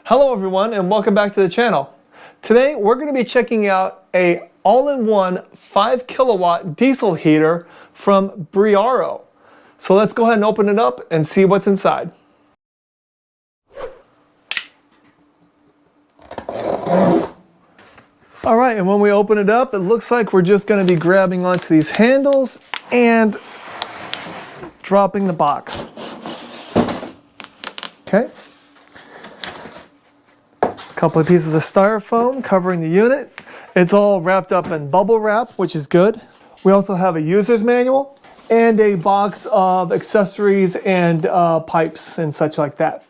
Hello everyone and welcome back to the channel. Today we're going to be checking out a all-in-one 5 kilowatt diesel heater from BreAro. So let's go ahead and open it up and see what's inside. Alright, and when we open it up, it looks like we're just going to be grabbing onto these handles and dropping the box. Okay. Couple of pieces of styrofoam covering the unit. It's all wrapped up in bubble wrap, which is good. We also have a user's manual and a box of accessories and pipes and such like that.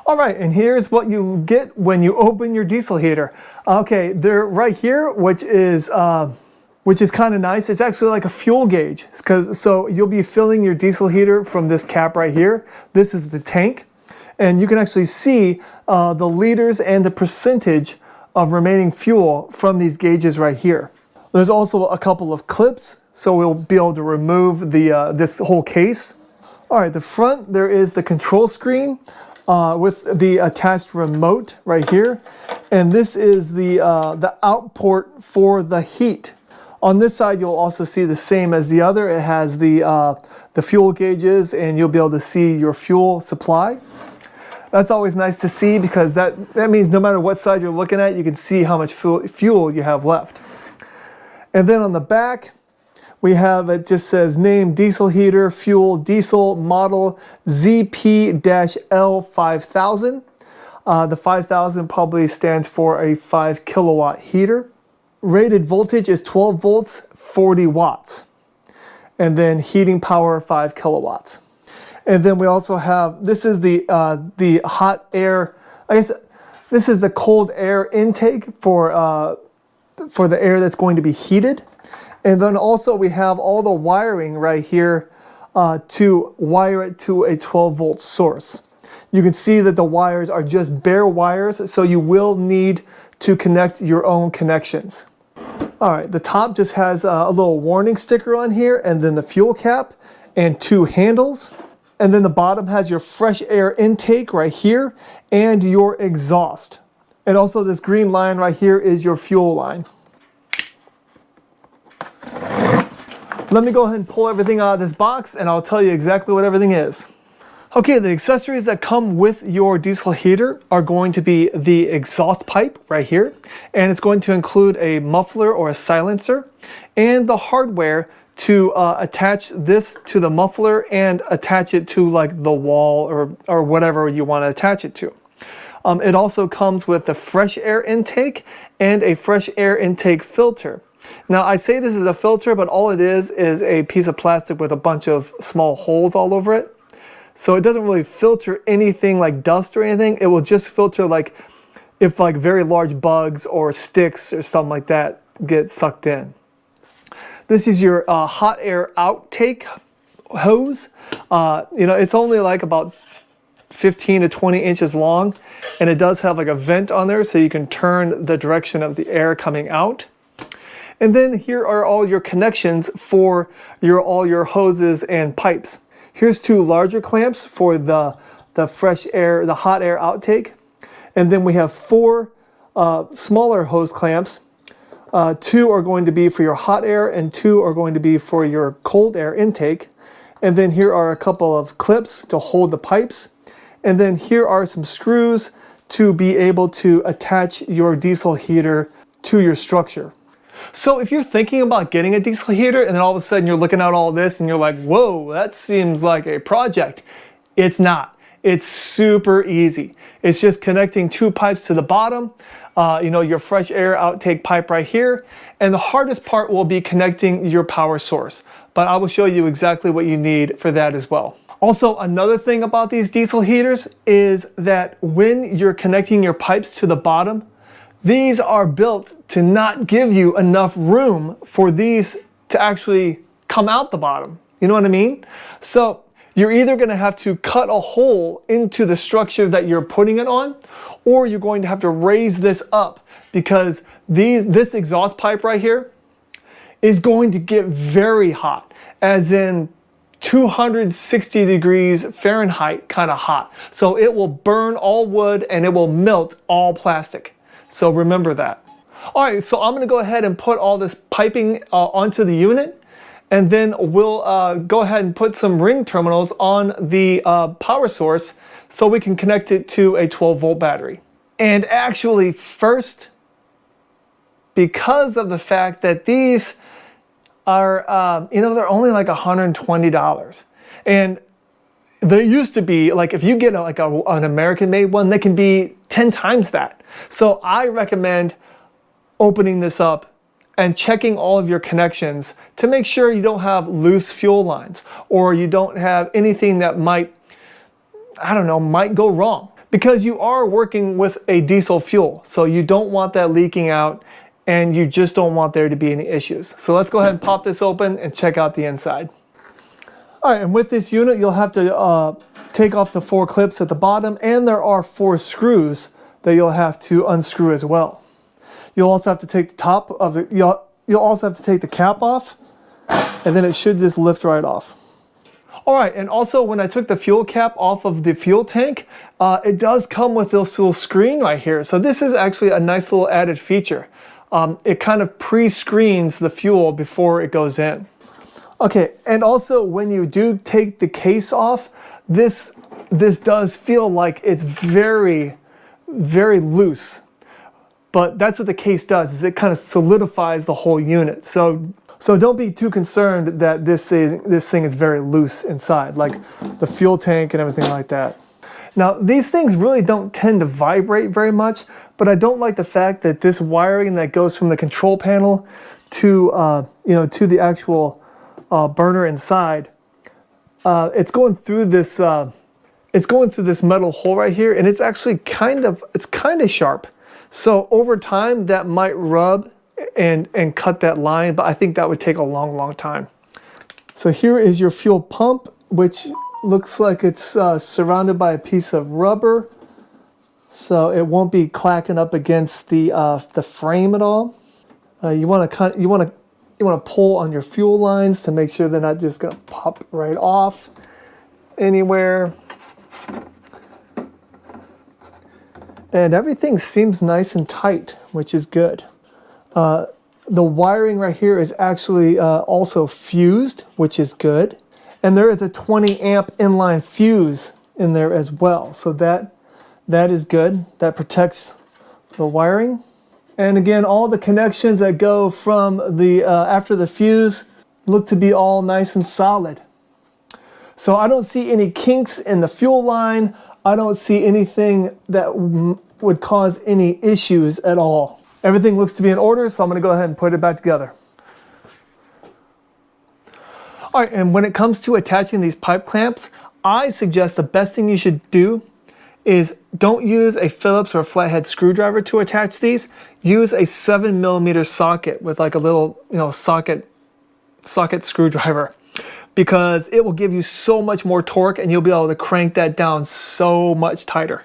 All right, and here's what you get when you open your diesel heater. Okay, they're right here, which is kind of nice. It's actually like a fuel gauge, so you'll be filling your diesel heater from this cap right here. This is the tank. And you can actually see the liters and the percentage of remaining fuel from these gauges right here. There's also a couple of clips, so we'll be able to remove this whole case. All right, the front, there is the control screen with the attached remote right here. And this is the out port for the heat. On this side, you'll also see the same as the other. It has the fuel gauges, and you'll be able to see your fuel supply. That's always nice to see because that means no matter what side you're looking at, you can see how much fuel you have left. And then on the back, we have, it just says name diesel heater, fuel, diesel, model ZP-L5000. The 5000 probably stands for a 5 kilowatt heater. Rated voltage is 12 volts, 40 watts. And then heating power, 5 kilowatts. And then we also have, this is the hot air, I guess this is the cold air intake for the air that's going to be heated. And then also we have all the wiring right here to wire it to a 12 volt source. You can see that the wires are just bare wires, so you will need to connect your own connections. All right, the top just has a little warning sticker on here, and then the fuel cap and 2 handles. And then the bottom has your fresh air intake right here and your exhaust. And also this green line right here is your fuel line. Let me go ahead and pull everything out of this box and I'll tell you exactly what everything is. Okay, the accessories that come with your diesel heater are going to be the exhaust pipe right here. And it's going to include a muffler or a silencer and the hardware to attach this to the muffler and attach it to like the wall or whatever you want to attach it to. It also comes with the fresh air intake and a fresh air intake filter. Now I say this is a filter, but all it is a piece of plastic with a bunch of small holes all over it. So it doesn't really filter anything like dust or anything. It will just filter like if like very large bugs or sticks or something like that get sucked in. This is your hot air outtake hose. It's only like about 15 to 20 inches long, and it does have like a vent on there so you can turn the direction of the air coming out. And then here are all your connections for all your hoses and pipes. Here's 2 larger clamps for the fresh air, the hot air outtake. And then we have 4 smaller hose clamps. 2 are going to be for your hot air and 2 are going to be for your cold air intake. And then here are a couple of clips to hold the pipes. And then here are some screws to be able to attach your diesel heater to your structure. So if you're thinking about getting a diesel heater and then all of a sudden you're looking at all this and you're like, whoa, that seems like a project. It's not. It's super easy. It's just connecting 2 pipes to the bottom. Your fresh air outtake pipe right here. And the hardest part will be connecting your power source. But I will show you exactly what you need for that as well. Also, another thing about these diesel heaters is that when you're connecting your pipes to the bottom, these are built to not give you enough room for these to actually come out the bottom. You know what I mean? So you're either going to have to cut a hole into the structure that you're putting it on, or you're going to have to raise this up because this exhaust pipe right here is going to get very hot, as in 260 degrees Fahrenheit kind of hot. So it will burn all wood and it will melt all plastic. So remember that. All right, so I'm gonna go ahead and put all this piping onto the unit, and then we'll go ahead and put some ring terminals on the power source so we can connect it to a 12-volt battery. And actually first, because of the fact that these are, you know, they're only like $120. And they used to be, like if you get an American-made one, they can be 10 times that. So I recommend opening this up and checking all of your connections to make sure you don't have loose fuel lines or you don't have anything that might, I don't know, might go wrong. Because you are working with a diesel fuel, so you don't want that leaking out, and you just don't want there to be any issues. So let's go ahead and pop this open and check out the inside. All right, and with this unit, you'll have to take off the 4 clips at the bottom, and there are 4 screws that you'll have to unscrew as well. You'll also have to take the top of it, you'll also have to take the cap off, and then it should just lift right off. All right, and also when I took the fuel cap off of the fuel tank, it does come with this little screen right here. So this is actually a nice little added feature. It kind of pre-screens the fuel before it goes in. Okay, and also when you do take the case off, this does feel like it's very, very loose. But that's what the case does, is it kind of solidifies the whole unit. So don't be too concerned that this thing is very loose inside, like the fuel tank and everything like that. Now, these things really don't tend to vibrate very much, but I don't like the fact that this wiring that goes from the control panel to to the actual burner inside, it's going through this metal hole right here, and it's actually kind of sharp. So over time, that might rub and cut that line, but I think that would take a long, long time. So here is your fuel pump, which looks like it's surrounded by a piece of rubber, so it won't be clacking up against the frame at all. You want to pull on your fuel lines to make sure they're not just going to pop right off anywhere. And everything seems nice and tight, which is good. The wiring right here is actually also fused, which is good. And there is a 20 amp inline fuse in there as well. So that is good. That protects the wiring. And again, all the connections that go from the after the fuse look to be all nice and solid. So I don't see any kinks in the fuel line. I don't see anything that would cause any issues at all. Everything looks to be in order, so I'm going to go ahead and put it back together. All right, and when it comes to attaching these pipe clamps, I suggest the best thing you should do is don't use a Phillips or a flathead screwdriver to attach these. Use a 7mm socket with like a little, socket screwdriver, because it will give you so much more torque and you'll be able to crank that down so much tighter.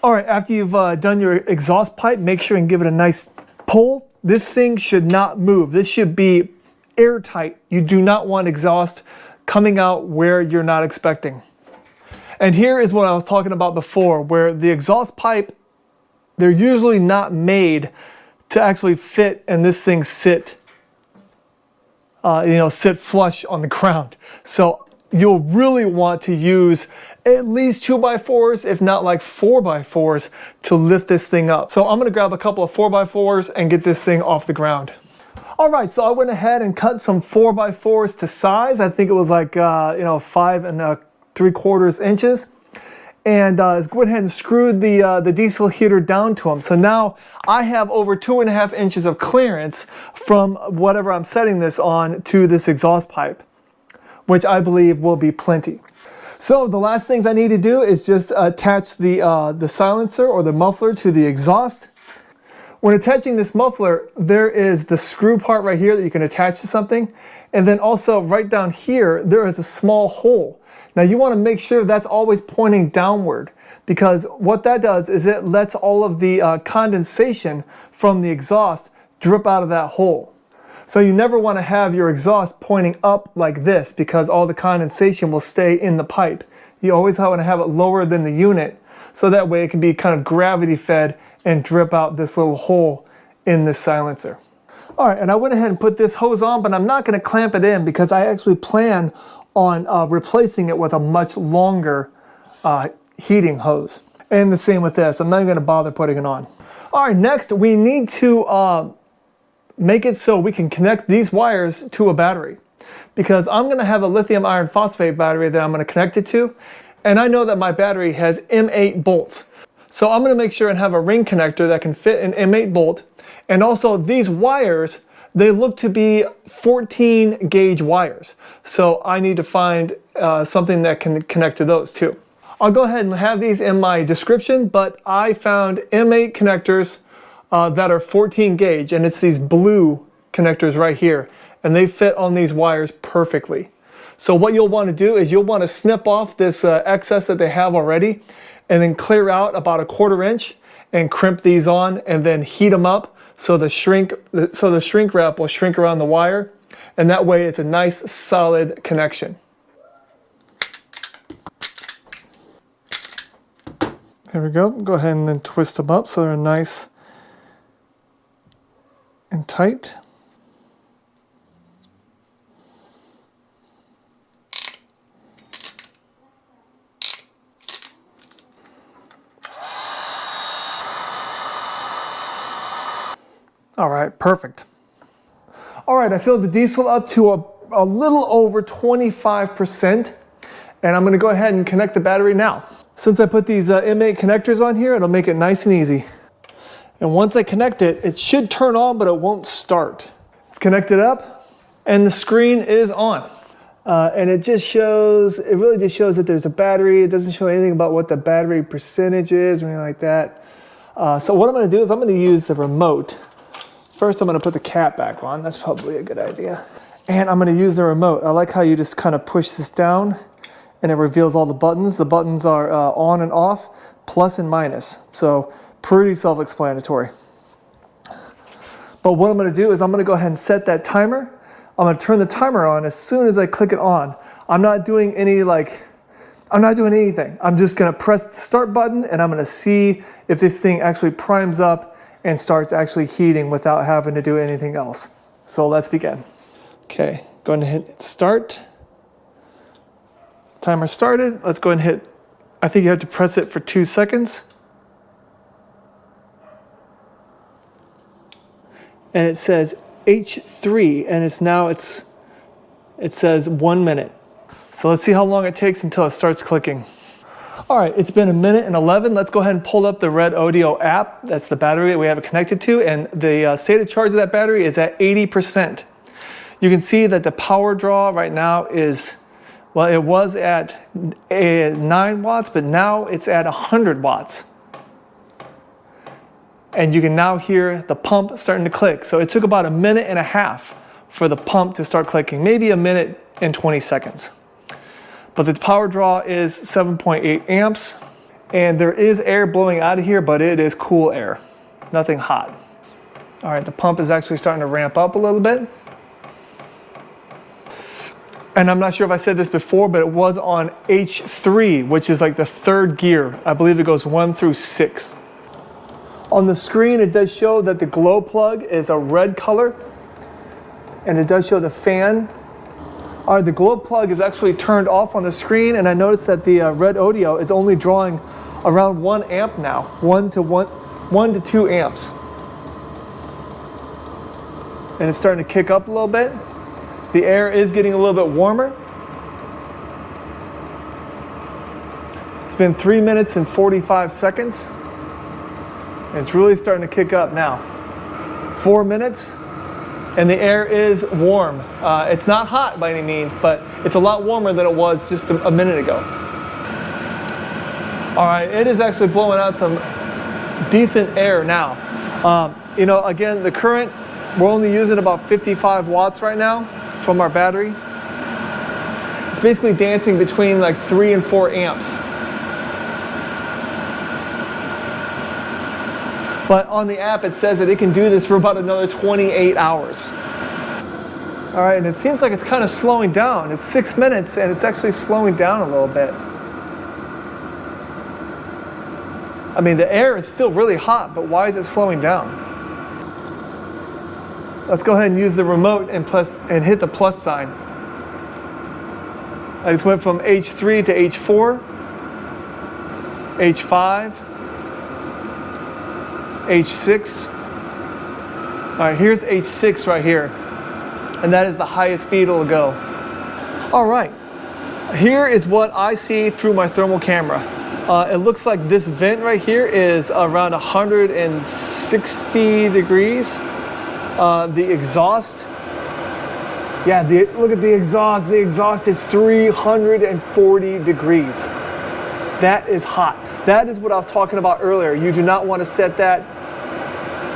All right, after you've done your exhaust pipe, make sure and give it a nice pull. This thing should not move. This should be airtight. You do not want exhaust coming out where you're not expecting. And here is what I was talking about before, where the exhaust pipe, they're usually not made to actually fit and this thing sit flush on the ground. So you'll really want to use at least 2x4s, if not like 4x4s, to lift this thing up. So I'm gonna grab a couple of 4x4s and get this thing off the ground. All right, so I went ahead and cut some 4x4s to size. I think it was like 5 3/4 inches. And went ahead and screwed the diesel heater down to them. So now I have over 2.5 inches of clearance from whatever I'm setting this on to this exhaust pipe, which I believe will be plenty. So the last things I need to do is just attach the silencer or the muffler to the exhaust. When attaching this muffler, there is the screw part right here that you can attach to something. And then also right down here, there is a small hole. Now you want to make sure that's always pointing downward, because what that does is it lets all of the condensation from the exhaust drip out of that hole. So you never want to have your exhaust pointing up like this because all the condensation will stay in the pipe. You always want to have it lower than the unit so that way it can be kind of gravity fed and drip out this little hole in this silencer. All right, and I went ahead and put this hose on, but I'm not going to clamp it in because I actually plan on replacing it with a much longer heating hose. And the same with this. I'm not even going to bother putting it on. All right, next we need to make it so we can connect these wires to a battery, because I'm going to have a lithium iron phosphate battery that I'm going to connect it to, and I know that my battery has M8 bolts. So I'm going to make sure and have a ring connector that can fit an M8 bolt. And also these wires, they look to be 14 gauge wires. So I need to find something that can connect to those too. I'll go ahead and have these in my description, but I found M8 connectors that are 14 gauge, and it's these blue connectors right here, and they fit on these wires perfectly. So what you'll want to do is you'll want to snip off this excess that they have already, and then clear out about 1/4 inch and crimp these on, and then heat them up so the shrink wrap will shrink around the wire, and that way it's a nice solid connection. There we go. Go ahead and then twist them up so they're nice and tight. All right, perfect. All right, I filled the diesel up to a little over 25%, and I'm gonna go ahead and connect the battery now. Since I put these M8 connectors on here, it'll make it nice and easy. And once I connect it, it should turn on, but it won't start. It's connected up, and the screen is on. And it really just shows that there's a battery. It doesn't show anything about what the battery percentage is or anything like that. So what I'm gonna do is I'm gonna use the remote. First, I'm gonna put the cap back on. That's probably a good idea. And I'm gonna use the remote. I like how you just kind of push this down and it reveals all the buttons. The buttons are on and off, plus and minus. So pretty self-explanatory. But what I'm gonna do is I'm gonna go ahead and set that timer. I'm gonna turn the timer on as soon as I click it on. I'm not doing anything. I'm just gonna press the start button and I'm gonna see if this thing actually primes up and starts actually heating without having to do anything else. So let's begin. Okay, going to hit start. Timer started. Let's go ahead and hit, I think you have to press it for 2 seconds. And it says H3, and it says 1 minute. So let's see how long it takes until it starts clicking. All right, it's been 1:11. Let's go ahead and pull up the Redodo app. That's the battery that we have it connected to, and the stated charge of that battery is at 80%. You can see that the power draw right now is, well, it was at 9 watts, but now it's at 100 watts. And you can now hear the pump starting to click. So it took about 1.5 minutes for the pump to start clicking, maybe 1 minute and 20 seconds. But the power draw is 7.8 amps, and there is air blowing out of here, but it is cool air, nothing hot. All right, the pump is actually starting to ramp up a little bit. And I'm not sure if I said this before, but it was on H3, which is like the 3rd gear. I believe it goes 1 through 6. On the screen, it does show that the glow plug is a red color, and it does show the fan. All right, the glow plug is actually turned off on the screen, and I noticed that the Redodo is only drawing around 1 amp now, 1 to 2 amps. And it's starting to kick up a little bit. The air is getting a little bit warmer. It's been 3 minutes and 45 seconds. And it's really starting to kick up now. 4 minutes. And the air is warm. It's not hot by any means, but it's a lot warmer than it was just a minute ago. All right, it is actually blowing out some decent air now. Again, the current, we're only using about 55 watts right now from our battery. It's basically dancing between like 3 and 4 amps. But on the app, it says that it can do this for about another 28 hours. All right, and it seems like it's kind of slowing down. It's 6 minutes and it's actually slowing down a little bit. I mean, the air is still really hot, but why is it slowing down? Let's go ahead and use the remote and hit the plus sign. I just went from H3 to H4, H5, H6. All right, here's H6 right here. And that is the highest speed it'll go. All right, here is what I see through my thermal camera. It looks like this vent right here is around 160 degrees. The exhaust, yeah, look at the exhaust. The exhaust is 340 degrees. That is hot. That is what I was talking about earlier. You do not want to set that.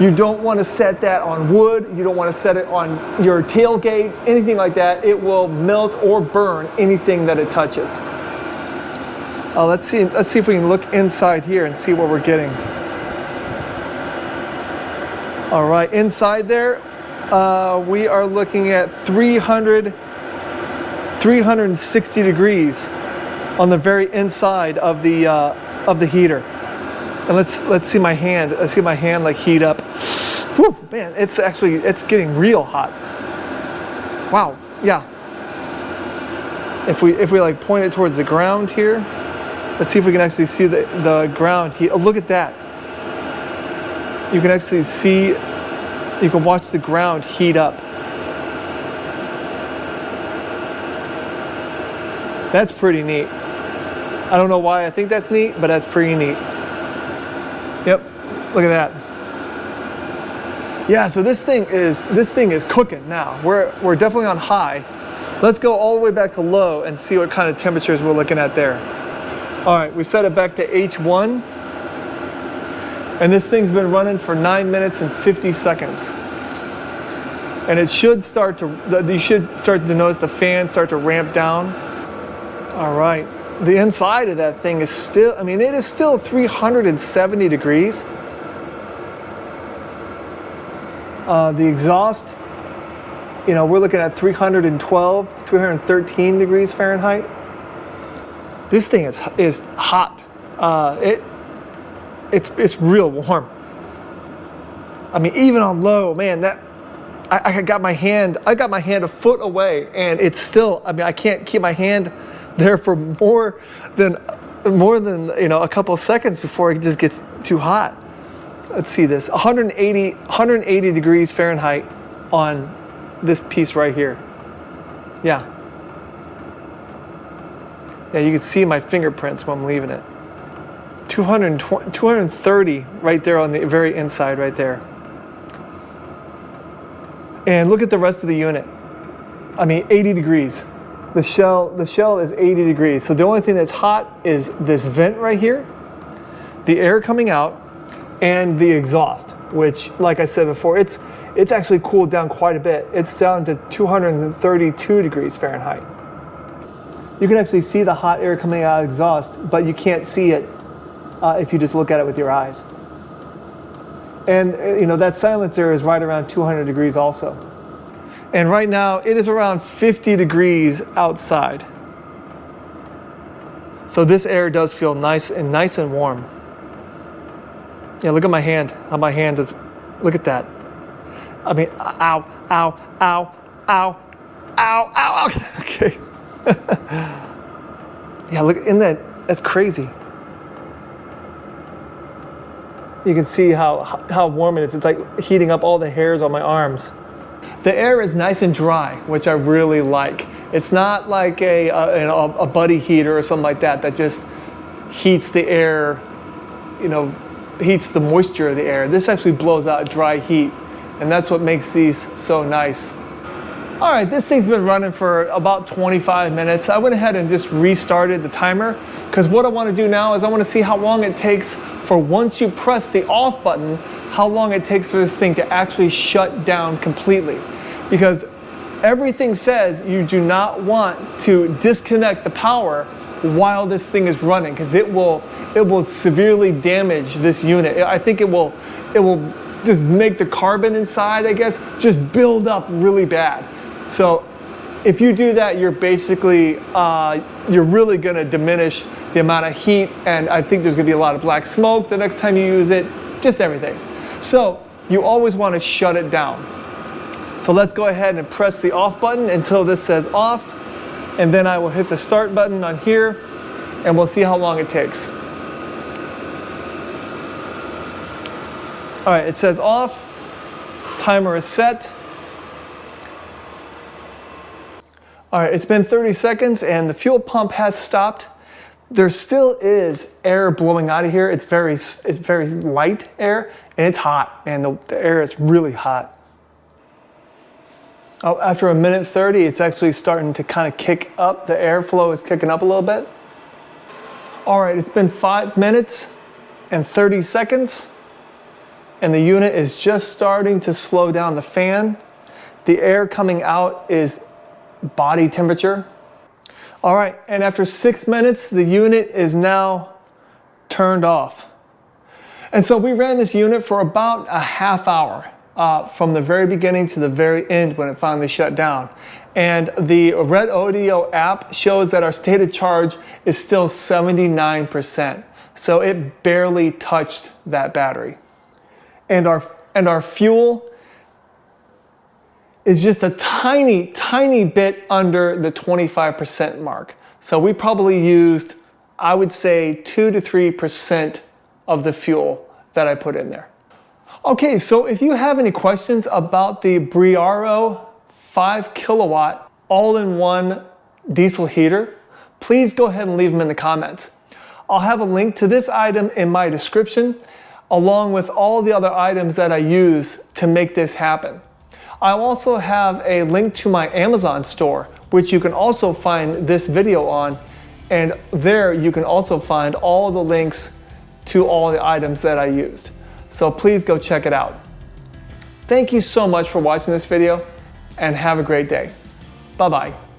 You don't want to set that on wood. You don't want to set it on your tailgate, anything like that. It will melt or burn anything that it touches. Let's see if we can look inside here and see what we're getting. All right, inside there, we are looking at 360 degrees on the very inside of the heater. And let's see my hand. Let's see my hand like heat up. Whew, man, it's getting real hot. Wow, yeah. If we like point it towards the ground here, let's see if we can actually see the ground heat. Oh, look at that. You can actually see, you can watch the ground heat up. That's pretty neat. I don't know why I think that's neat, but that's pretty neat. Yep, look at that. Yeah, so this thing is cooking now. We're definitely on high. Let's go all the way back to low and see what kind of temperatures we're looking at there. All right, we set it back to H1. And this thing's been running for 9 minutes and 50 seconds. And it should you should start to notice the fan start to ramp down. All right, the inside of that thing is still, I mean, it is still 370 degrees. The exhaust, you know, we're looking at 312, 313 degrees Fahrenheit. This thing is hot. It's real warm. I mean, even on low, man, I got my hand a foot away, and it's still, I mean, I can't keep my hand there for more than you know, a couple of seconds before it just gets too hot. Let's see this, 180 degrees Fahrenheit on this piece right here. Yeah. Yeah, you can see my fingerprints when I'm leaving it. 230 right there on the very inside right there. And look at the rest of the unit. I mean, 80 degrees. The shell is 80 degrees. So the only thing that's hot is this vent right here, the air coming out, and the exhaust, which, like I said before, it's actually cooled down quite a bit. It's down to 232 degrees Fahrenheit. You can actually see the hot air coming out of the exhaust, but you can't see it if you just look at it with your eyes. And you know, that silencer is right around 200 degrees also. And right now it is around 50 degrees outside. So this air does feel nice and warm. Yeah, look at my hand, how my hand is, look at that. I mean, ow, ow, ow, ow, ow, ow, okay. Yeah, look, that's crazy. You can see how warm it is. It's like heating up all the hairs on my arms. The air is nice and dry, which I really like. It's not like a buddy heater or something like that just heats the air, you know, heats the moisture of the air. This actually blows out dry heat, and that's what makes these so nice. All right, this thing's been running for about 25 minutes. I went ahead and just restarted the timer, because what I want to do now is I want to see how long it takes for, once you press the off button, how long it takes for this thing to actually shut down completely. Because everything says you do not want to disconnect the power while this thing is running, because it will severely damage this unit. I think it will just make the carbon inside, I guess, just build up really bad. So if you do that, you're basically, you're really gonna diminish the amount of heat, and I think there's gonna be a lot of black smoke the next time you use it, just everything. So you always wanna shut it down. So let's go ahead and press the off button until this says off, and then I will hit the start button on here, and we'll see how long it takes. All right, it says off, timer is set. All right, it's been 30 seconds and the fuel pump has stopped. There still is air blowing out of here. It's very light air, and it's hot, and the air is really hot. Oh, after a minute 30, it's actually starting to kind of kick up. The airflow is kicking up a little bit. All right, it's been 5 minutes and 30 seconds, and the unit is just starting to slow down the fan. The air coming out is body temperature. All right, and after 6 minutes, the unit is now turned off. And so we ran this unit for about a half hour, from the very beginning to the very end when it finally shut down. And the Redodo app shows that our stated charge is still 79%. So it barely touched that battery. And our fuel is just a tiny bit under the 25% mark. So we probably used, I would say, 2 to 3% of the fuel that I put in there. Okay, so if you have any questions about the BreAro 5 kilowatt all-in-one diesel heater, please go ahead and leave them in the comments. I'll have a link to this item in my description, along with all the other items that I use to make this happen. I also have a link to my Amazon store, which you can also find this video on, and there you can also find all the links to all the items that I used. So please go check it out. Thank you so much for watching this video, and have a great day. Bye-bye.